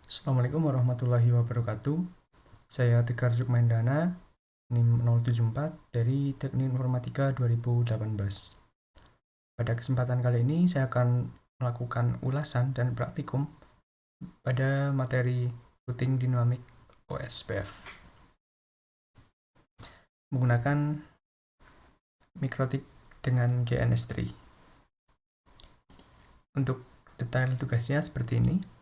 Assalamualaikum warahmatullahi wabarakatuh. Saya Tegar Sukmahendana, NIM 074 dari Teknik Informatika 2018. Pada kesempatan kali ini saya akan melakukan ulasan dan praktikum pada materi routing dinamik OSPF menggunakan mikrotik dengan GNS3. Untuk detail tugasnya seperti ini.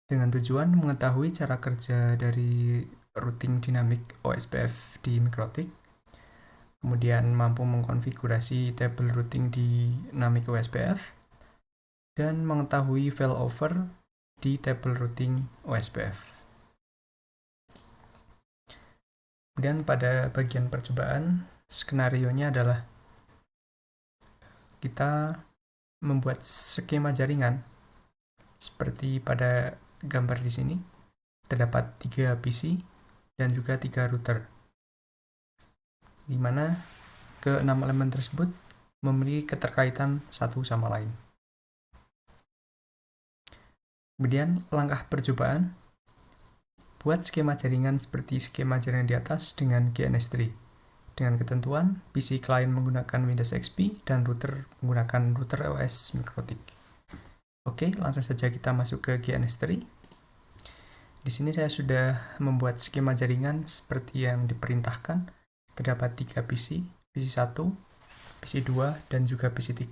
Dengan tujuan mengetahui cara kerja dari routing dinamik OSPF di mikrotik, kemudian mampu mengkonfigurasi tabel routing di dinamik OSPF, dan mengetahui failover di tabel routing OSPF. Kemudian pada bagian percobaan, skenario-nya adalah kita membuat skema jaringan seperti pada gambar di sini. Terdapat 3 PC dan juga 3 router, di mana ke-6 elemen tersebut memiliki keterkaitan satu sama lain. Kemudian langkah percobaan, buat skema jaringan seperti skema jaringan di atas dengan GNS3 dengan ketentuan PC client menggunakan Windows XP dan router menggunakan router OS Mikrotik. Oke, langsung saja kita masuk ke GNS3. Di sini saya sudah membuat skema jaringan seperti yang diperintahkan. Terdapat 3 PC, PC1, PC2, dan juga PC3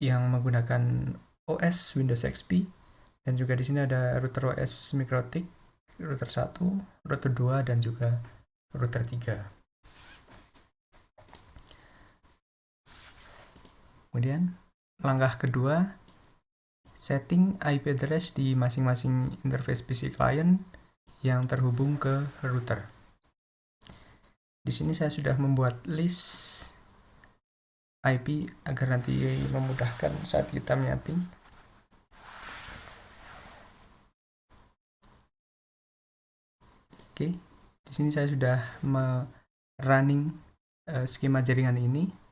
yang menggunakan OS Windows XP, dan juga di sini ada router OS Mikrotik, router 1, router 2, dan juga router 3. Kemudian langkah kedua, setting IP address di masing-masing interface PC client yang terhubung ke router. Di sini saya sudah membuat list IP agar nanti memudahkan saat kita menyeting. Oke, di sini saya sudah running skema jaringan ini.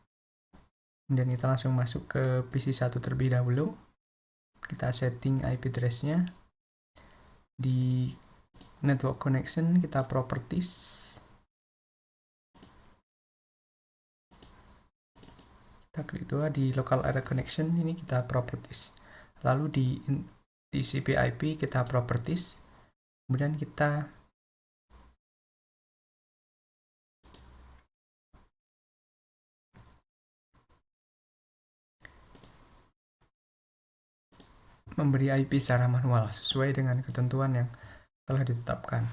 Kemudian kita langsung masuk ke PC1 terlebih dahulu. Kita setting IP address-nya. Di network connection kita properties. Kita klik 2 di local area connection, ini kita properties. Lalu di TCP IP kita properties. Kemudian kita memberi IP secara manual sesuai dengan ketentuan yang telah ditetapkan.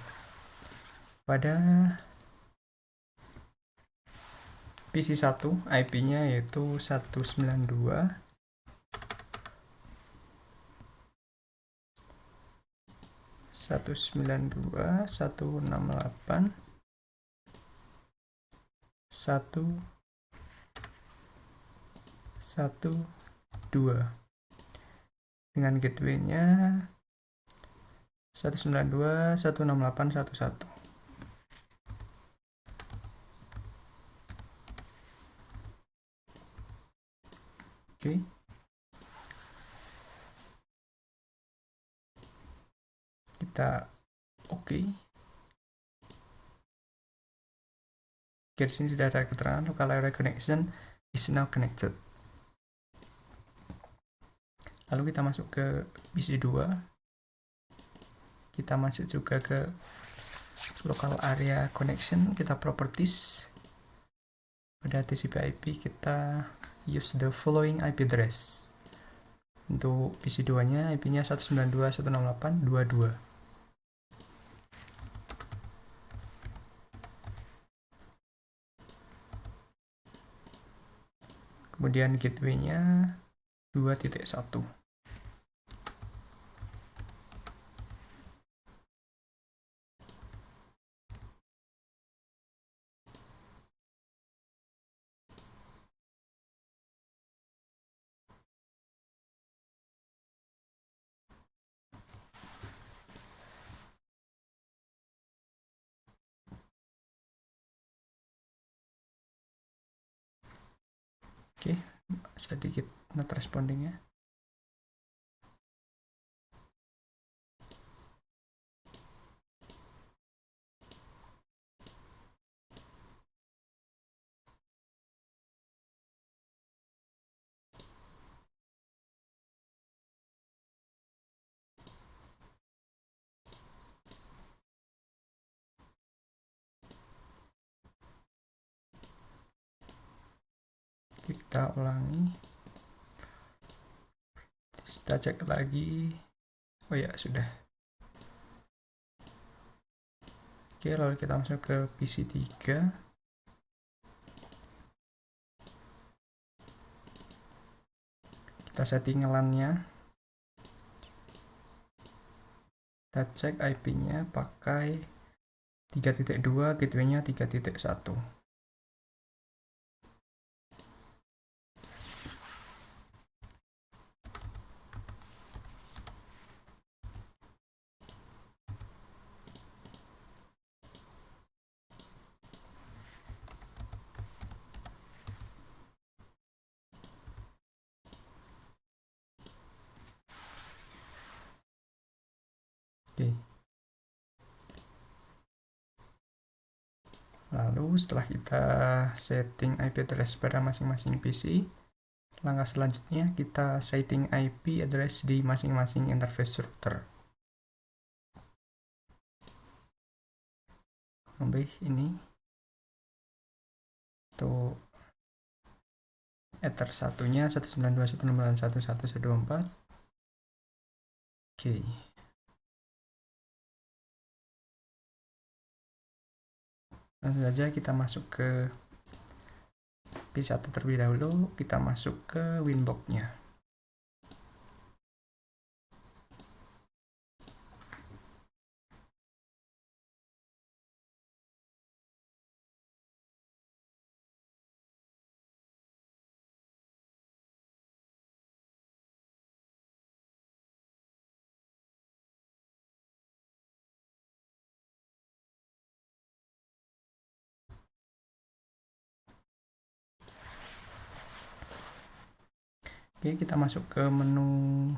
Pada PC1 IP-nya yaitu 192 192 168 112 dengan gateway-nya 192 168 11. Oke. Kita oke. Di sini sudah ada keterangan local area connection is now connected. Lalu kita masuk ke PC2. Kita masuk juga ke local area connection, kita properties. Pada TCP IP kita use the following IP address. Untuk PC2-nya IP-nya 192.168.22. Kemudian gateway-nya 2.1. Oke, sedikit not respondingnya. kita ulangi, kita cek lagi. Oh ya, sudah. Oke, lalu kita masuk ke PC 3. Kita setting LAN-nya. Kita cek IP-nya pakai 3.2, gateway-nya 3.1. Oke. Lalu setelah kita setting IP address pada masing-masing PC, langkah selanjutnya kita setting IP address di masing-masing interface router. Ambil ini untuk ether satunya 192.168.1.1.124. Oke. Langsung saja kita masuk ke P1 terlebih dahulu, kita masuk ke Winbox-nya. Oke, kita masuk ke menu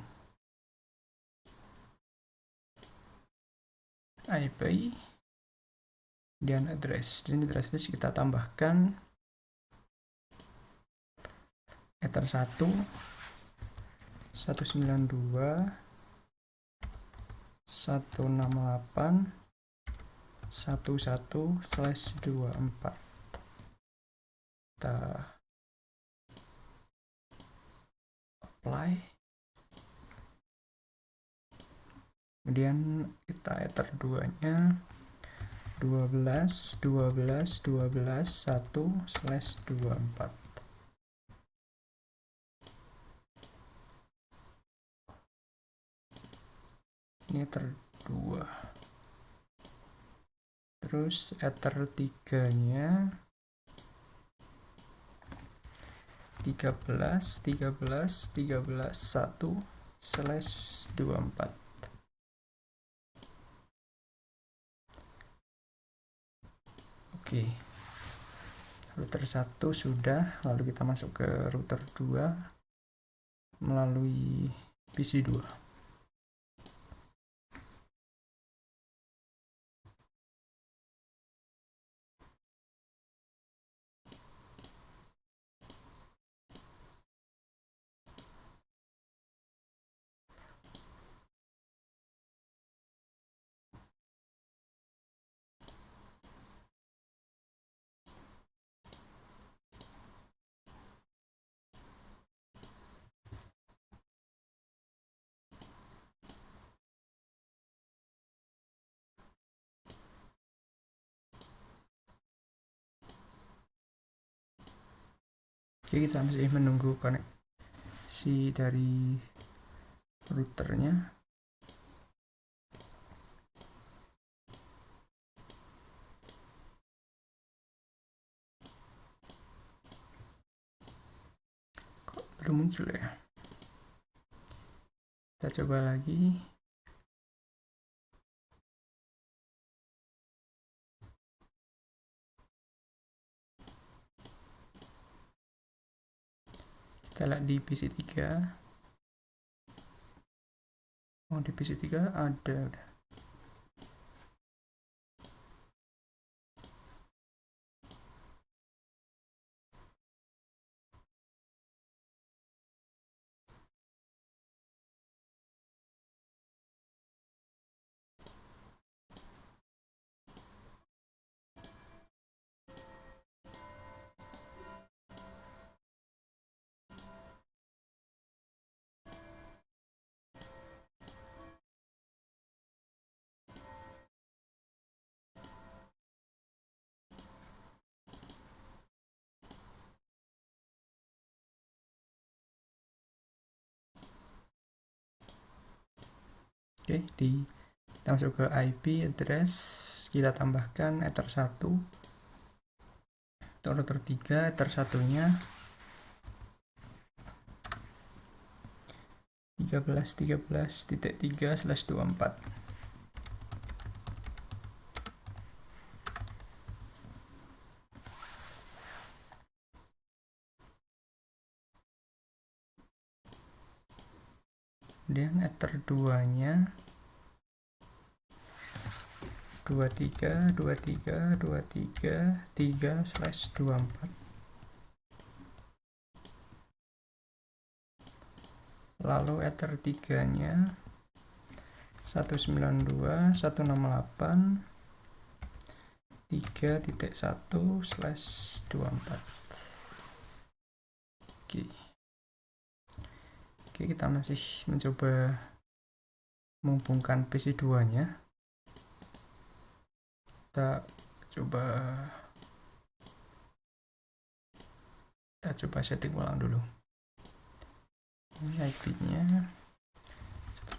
IP dan address. Di address list kita tambahkan ether 1 192.168.11/24. Kita apply. Kemudian kita ether 2-nya 12.12.12.1/24. Ini ether 2. Terus ether 3-nya 13.13.13.1/24. Oke, router 1 sudah, lalu kita masuk ke router 2 melalui PC 2. Oke, kita masih menunggu koneksi dari routernya. Kok belum muncul ya? Kita coba lagi. Kita lihat di PC 3. Oh, di PC 3 ada udah. Oke, kita masuk ke IP address, kita tambahkan ether 1 untuk router 3, ether 1-nya 13.13.3/24. Kemudian ether 2-nya 23.23.23.3/24. Lalu ether 3-nya 192.168.3.1/24. Oke, kita masih mencoba menghubungkan PC2-nya. Kita coba setting ulang dulu. Ini IP-nya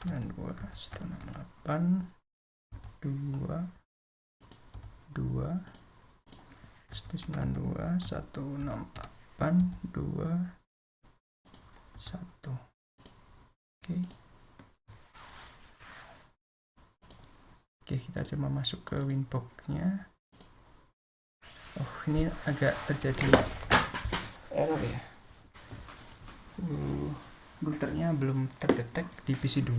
192.168.2.168.2.1. Oke, kita coba masuk ke Winbox-nya. Oh, ini agak terjadi error ya. Routernya belum terdetek di PC2.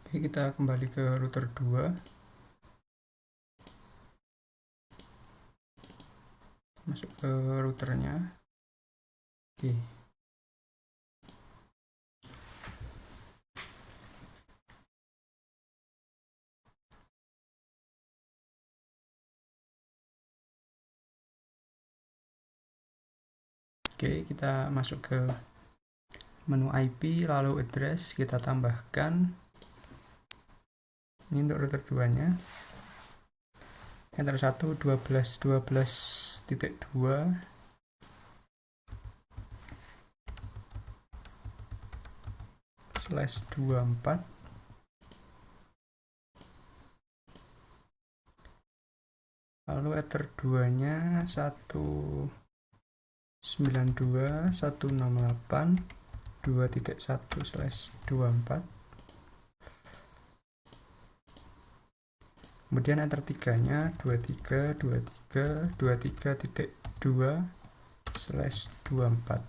Oke, kita kembali ke router 2. Masuk ke routernya. Oke. Oke, kita masuk ke menu IP, lalu address, kita tambahkan. Ini untuk router 2-nya. Enter 1 12.12.2/24. Lalu ether 2-nya 192.168.2.1/24. Kemudian ether 3-nya 23.23.23.2/24.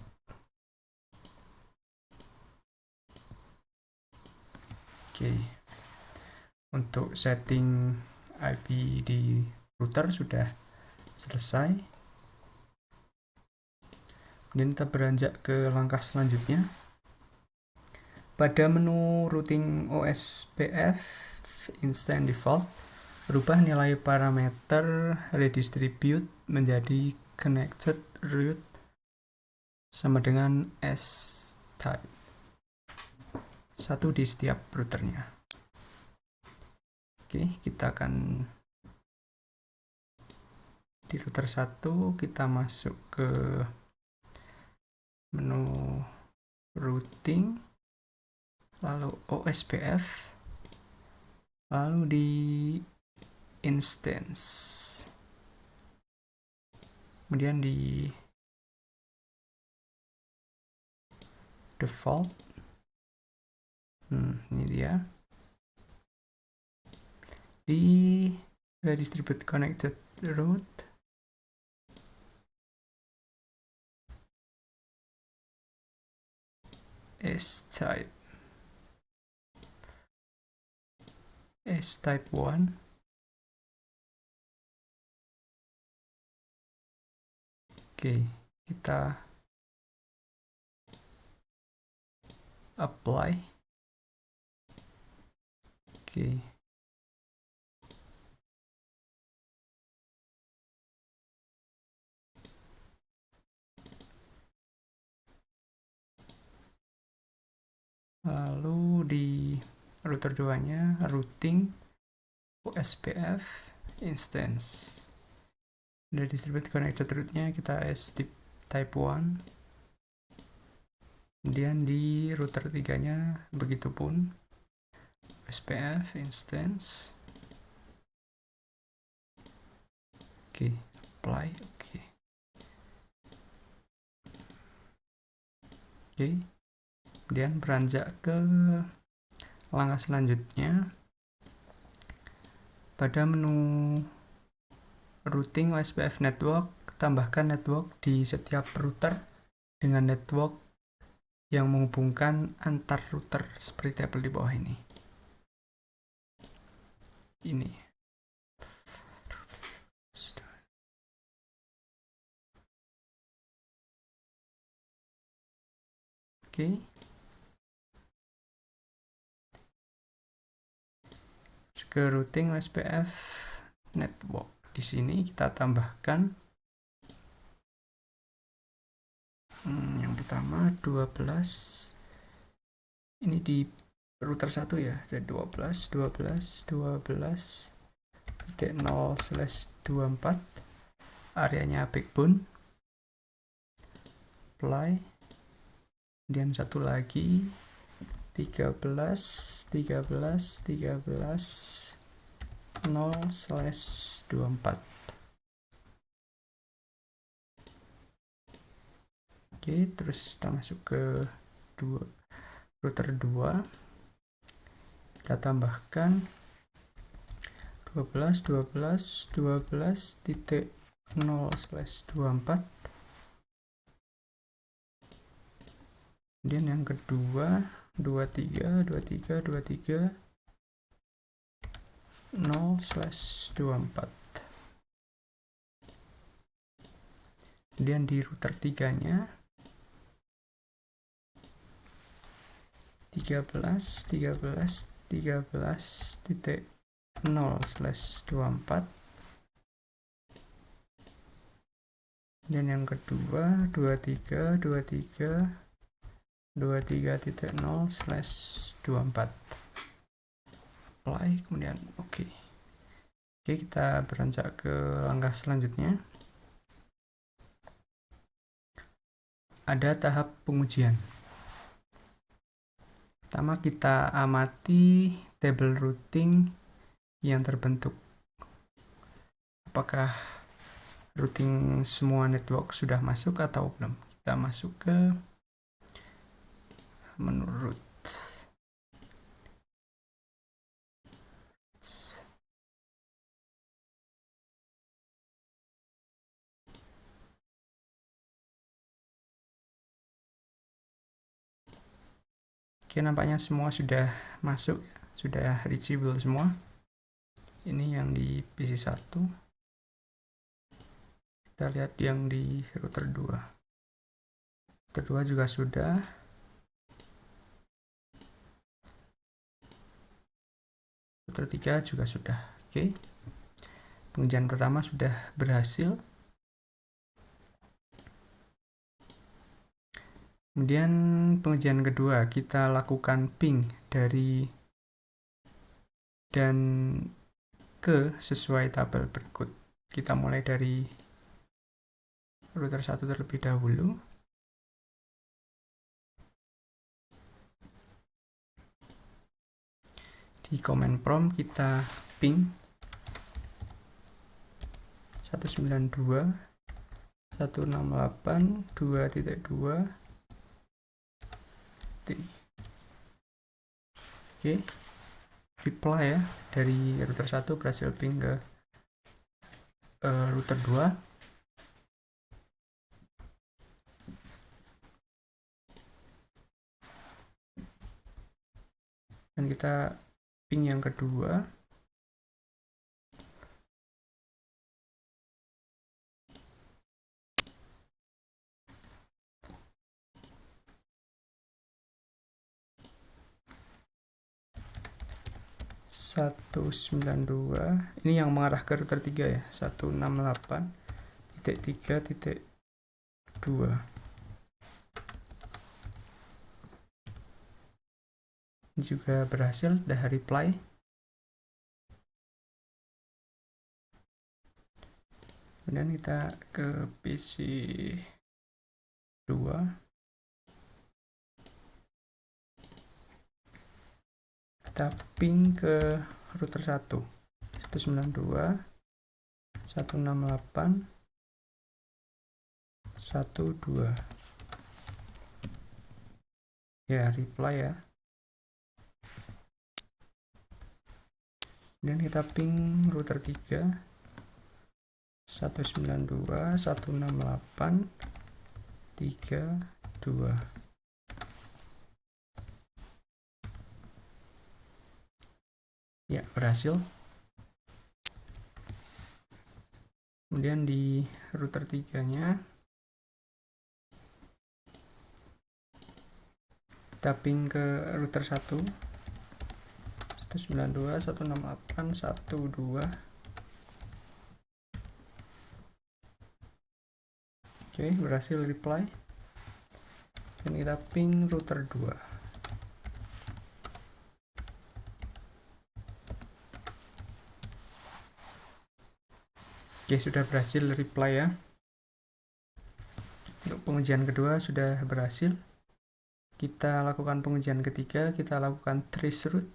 Oke. Untuk setting IP di router sudah selesai. Kemudian kita beranjak ke langkah selanjutnya. Pada menu routing OSPF Instant Default, rubah nilai parameter redistribute menjadi connected route sama dengan S-type. 1 di setiap routernya. Oke, kita akan di router 1 kita masuk ke menu routing, lalu OSPF, lalu di instance, kemudian di default. Ini dia. Di redistribute connected route, S-type 1. Oke, kita apply. Oke. Lalu di router 2-nya routing OSPF instance. Dari distribute connected root-nya kita as type 1. Kemudian di router 3-nya begitupun. SPF instance. Oke, apply. Oke. Kemudian beranjak ke langkah selanjutnya. Pada menu routing OSPF network, tambahkan network di setiap router dengan network yang menghubungkan antar router seperti tabel di bawah ini. Oke. Ke routing OSPF network. Di sini kita tambahkan yang pertama 12. Ini di router 1 ya. Jadi 12.0/24 areanya backbone. Apply. Kemudian satu lagi 13.0/24. Oke, terus kita masuk ke router 2. Kita tambahkan 12.0/24. Kemudian yang kedua 23.0/24. Kemudian di router 3-nya 13.0/24. Dan yang kedua 23.0/24. Apply, kemudian oke. Oke, kita beranjak ke langkah selanjutnya. Ada tahap pengujian. Pertama kita amati table routing yang terbentuk. Apakah routing semua network sudah masuk atau belum? Kita masuk ke menu root. Oke, nampaknya semua sudah masuk, sudah reachable semua. Ini yang di PC 1. Kita lihat yang di router 2. Router 2 juga sudah. Router 3 juga sudah. Oke. Pengujian pertama sudah berhasil. Kemudian pengujian kedua, kita lakukan ping dari dan ke sesuai tabel berikut. Kita mulai dari router 1 terlebih dahulu. Di command prompt kita ping 192.168.2.2. Oke, reply ya, dari router 1 berhasil ping ke router 2. Dan kita ping yang kedua. Ini yang mengarah ke router 3 ya, 168.3.2. Ini juga berhasil, dah reply. Kemudian kita ke PC 2, kita ping ke router 1, 192.168.1.2. Ya, reply ya. Kemudian kita ping router 3, 192.168.3.2. Ya, berhasil. Kemudian di router 3-nya kita ping ke router 1, 192.168.1.2. Oke, berhasil reply. Dan kita ping router 2. Oke, sudah berhasil reply ya. Untuk pengujian kedua sudah berhasil. Kita lakukan pengujian ketiga, kita lakukan trace route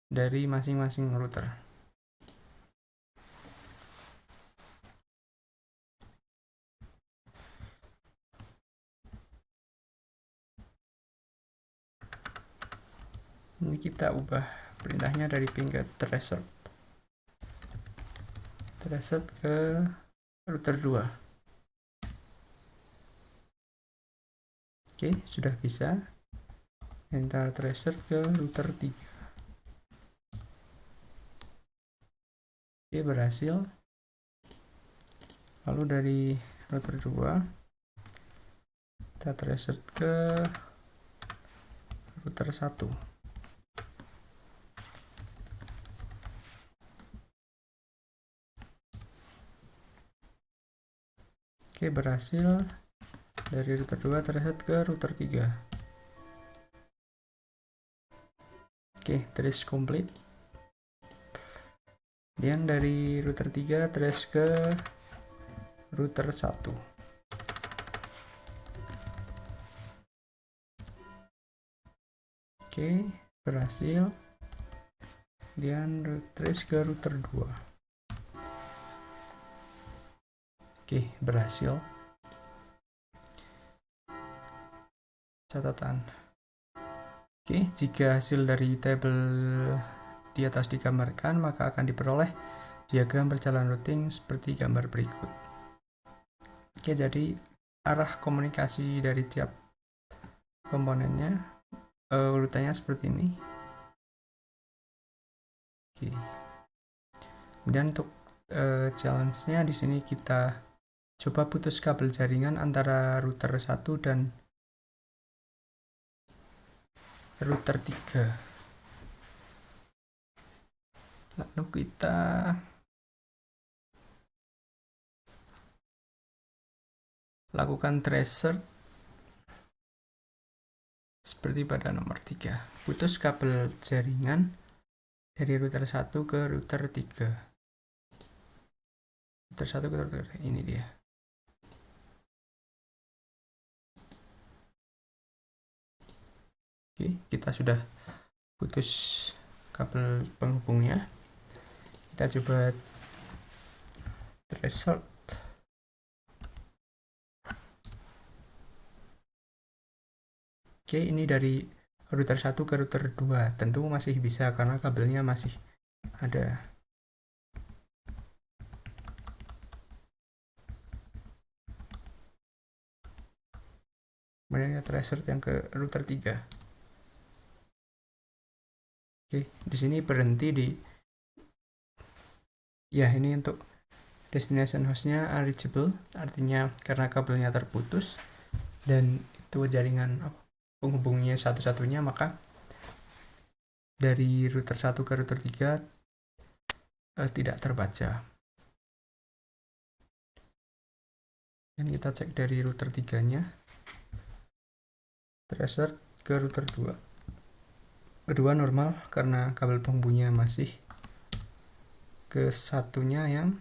dari masing-masing router. Ini kita ubah perintahnya dari ping ke trace ke router 2. Oke, sudah bisa. Enter tracer ke router 3. Oke, berhasil. Lalu dari router 2 kita tracer ke router 1. Oke, berhasil. Dari router 2 tracer ke router 3. Oke, trace complete. Kemudian dari router 3 trace ke router 1. Oke, berhasil. Kemudian trace ke router 2. Oke, berhasil. Catatan. Oke, jika hasil dari tabel di atas digambarkan, maka akan diperoleh diagram perjalanan routing seperti gambar berikut. Oke, jadi arah komunikasi dari tiap komponennya, urutannya seperti ini. Oke. Kemudian untuk challenge-nya di sini kita coba putus kabel jaringan antara router 1 dan router 3. Lalu kita lakukan tracer seperti pada nomor 3. Putus kabel jaringan dari router 1 ke router 3. Router 1 ke router 3. Ini dia. Oke, kita sudah putus kabel penghubungnya. Kita coba tracer. Oke, ini dari router 1 ke router 2. Tentu masih bisa karena kabelnya masih ada. Kemudian kita tracer yang ke router 3. Oke, di sini berhenti di ya, ini untuk destination hostnya unreachable, artinya karena kabelnya terputus dan itu jaringan penghubungnya satu-satunya, maka dari router 1 ke router 3 tidak terbaca. Dan kita cek dari router 3-nya, tracer ke router 2. Kedua normal karena kabel penghubungnya masih ke satunya yang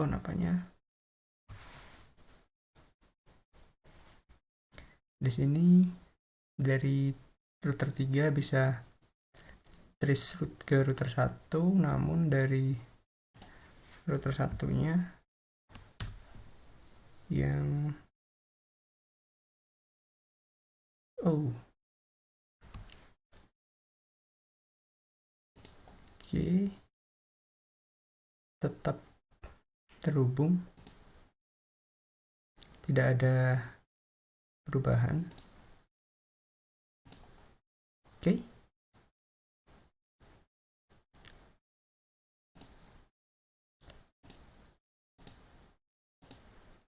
namanya di sini dari router 3 bisa trace route ke router 1, namun dari router satunya yang oke, tetap terhubung, tidak ada perubahan. Oke.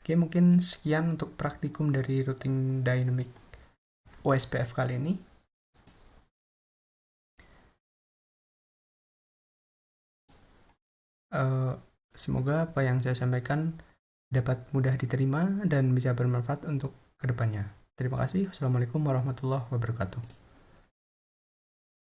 Oke, mungkin sekian untuk praktikum dari routing dynamic OSPF kali ini. Semoga apa yang saya sampaikan dapat mudah diterima dan bisa bermanfaat untuk kedepannya. Terima kasih. Wassalamualaikum warahmatullahi wabarakatuh.